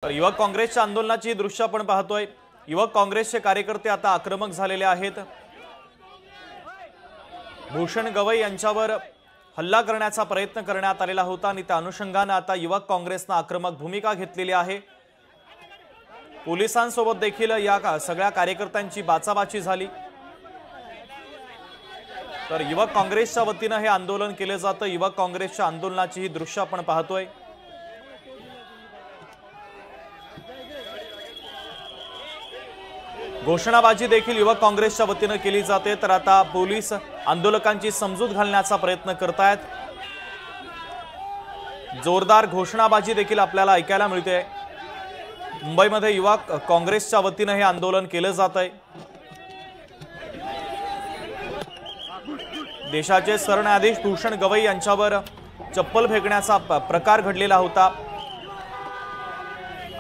तर युवक काँग्रेसच्या आंदोलनाची दृश्य आपण पाहतोय। युवक काँग्रेसचे कार्यकर्ते आता आक्रमक झालेले आहेत। भूषण गवई यांच्यावर हल्ला करण्याचा प्रयत्न करण्यात आलेला होता आणि त्या अनुषंगाने आता युवक काँग्रेसने आक्रमक भूमिका घेतलेली आहे। पोलिसांसोबत देखील या सगळ्या कार्यकर्त्यांची बाचाबाची झाली। तर युवक काँग्रेसच्या वतीने हे आंदोलन केले जातं। युवक काँग्रेसच्या आंदोलनाची ही दृश्य आपण पाहतोय। घोषणाबाजी देखील युवक काँग्रेसच्या वतीने केली जाते। तर आता पोलीस आंदोलकांची समजूत घालण्याचा प्रयत्न करतायत। जोरदार घोषणाबाजी देखील आपल्याला ऐकायला मिळते। मुंबईमध्ये युवक काँग्रेसच्या वतीने हे आंदोलन केले जातंय। देशाचे सरन्यायाधीश भूषण गवई यांच्यावर चप्पल फेकण्याचा प्रकार घडलेला होता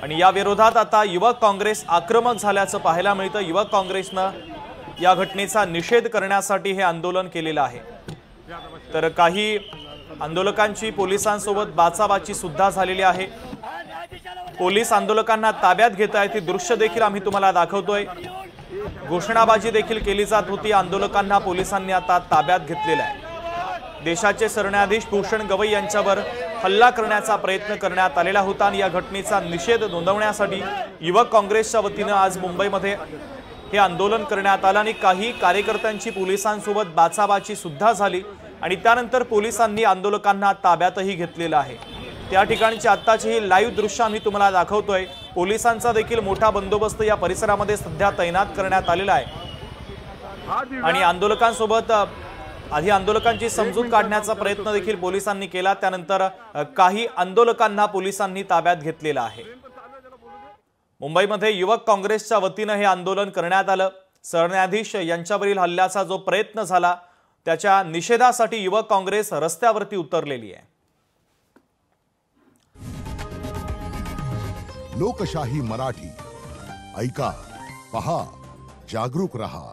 आणि या विरोधात आता युवक काँग्रेस आक्रमक झाल्याचं पाहायला मिळतं। युवक काँग्रेसने या घटनेचा निषेध करण्यासाठी हे आंदोलन केलेलं आहे। तर काही आंदोलकांची पोलिसांसोबत बाचाबाची सुद्धा झालेली आहे। पोलीस आंदोलकांना ताब्यात घेत आहेत। ही दृश्य देखील आम्ही तुम्हाला दाखवतोय। घोषणाबाजी देखील केली जात होती। आंदोलकांना पोलिसांनी आता ताब्यात घेतलेलं आहे। देशाचे सरन्यायाधीश भूषण गवई यांच्यावर हल्ला करण्याचा प्रयत्न करण्यात आलेला होता आणि या घटनेचा निषेध नोंदवण्यासाठी युवक काँग्रेसच्या वतीने आज मुंबईमध्ये हे आंदोलन करण्यात आलं आणि काही कार्यकर्त्यांची पोलिसांसोबत बाचाबाची सुद्धा झाली आणि त्यानंतर पोलिसांनी आंदोलकांना ताब्यातही घेतलेलं आहे। त्या ठिकाणची आत्ताची ही लाईव्ह दृश्य आम्ही तुम्हाला दाखवतोय। पोलिसांचा देखील मोठा बंदोबस्त या परिसरामध्ये सध्या तैनात करण्यात आलेला आहे आणि आंदोलकांसोबत आधी आंदोलकांची समजूत काढण्याचा प्रयत्न देखील पोलिसांनी केला। त्यानंतर काही आंदोलकांना पोलिसांनी ताब्यात घेतलेला आहे। मुंबईमध्ये युवक काँग्रेसच्या वतीने हे आंदोलन करण्यात आलं। सरन्यायाधीश यांच्यावरील हल्ल्याचा जो प्रयत्न झाला त्याच्या निषेधासाठी युवक काँग्रेस रस्त्यावरती उतरलेली आहे। लोकशाही मराठी ऐका, पहा, जागरूक रहा।